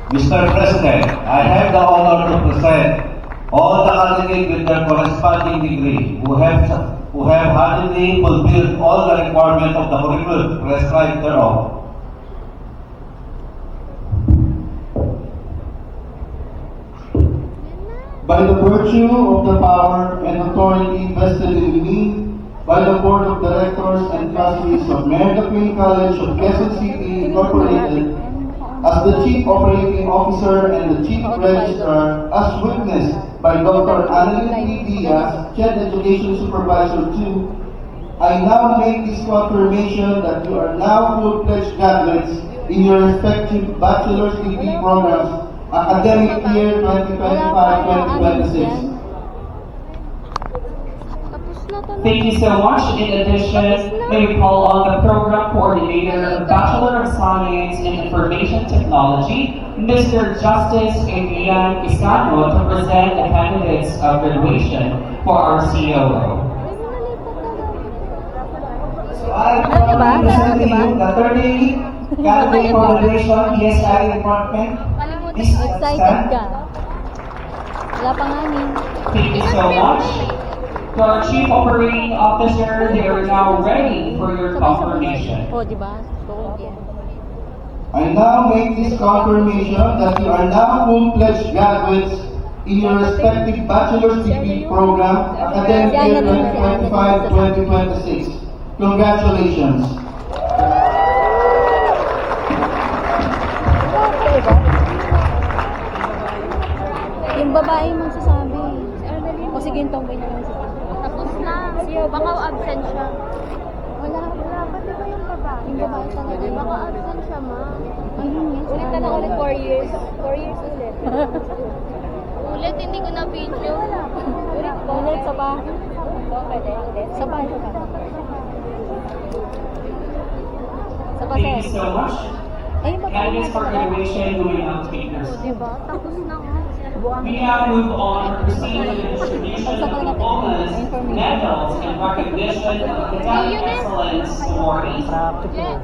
Mr. President, I have the honor to present all the candidates with their corresponding degree who have handily fulfilled all the requirements of the curriculum prescribed thereof. By the virtue of the power and authority vested in me by the Board of Directors and Trustees of Merida Queen College of Quezon City Incorporated, as the Chief Operating Officer and the Chief Registrar, as witnessed by Dr. Annalyn P. Diaz, Chief Education Supervisor 2, I now make this confirmation that you are now full-fledged graduates in your respective bachelor's degree programs, academic year 2025-2026. Thank you so much. In addition, may we call on the Program Coordinator, Bachelor of Science in Information Technology, Mr. Justice Adrian Pisano, to present the candidates of graduation for our COO. So I present to you the 30 candidate for graduation ESI department. Please Excited ka. stand. Wala pa nga ni. Thank you so much. To our Chief Operating Officer, they are now ready for your confirmation. Oh, di ba? So, yeah. I now make this confirmation that you are now full-fledged graduates in your respective bachelor's degree program, academic year 2025-2026. Congratulations. Yung babae mong sasabi. O sige, yung tomboy na lang siya. Tapos na. Baka absent siya. Wala. Pati ba yung babae? Yung babae talaga. Baka absent siya, ma. Ayun nga. Ulit ka na ulit 4 years. 4 years ulit. Ulit, hindi ko na video. Ulit po. Ulit, sa ba? Pwede, ulit. Sa ba? Sa ba? Sa ba, Thank you sir? so much. Ay, yung babae. Candidates for graduation moving on to speakers. Diba? Tapos na nga. We now move on to proceed with the distribution of diplomas, medals, and recognition of academic excellence awardees. Yeah.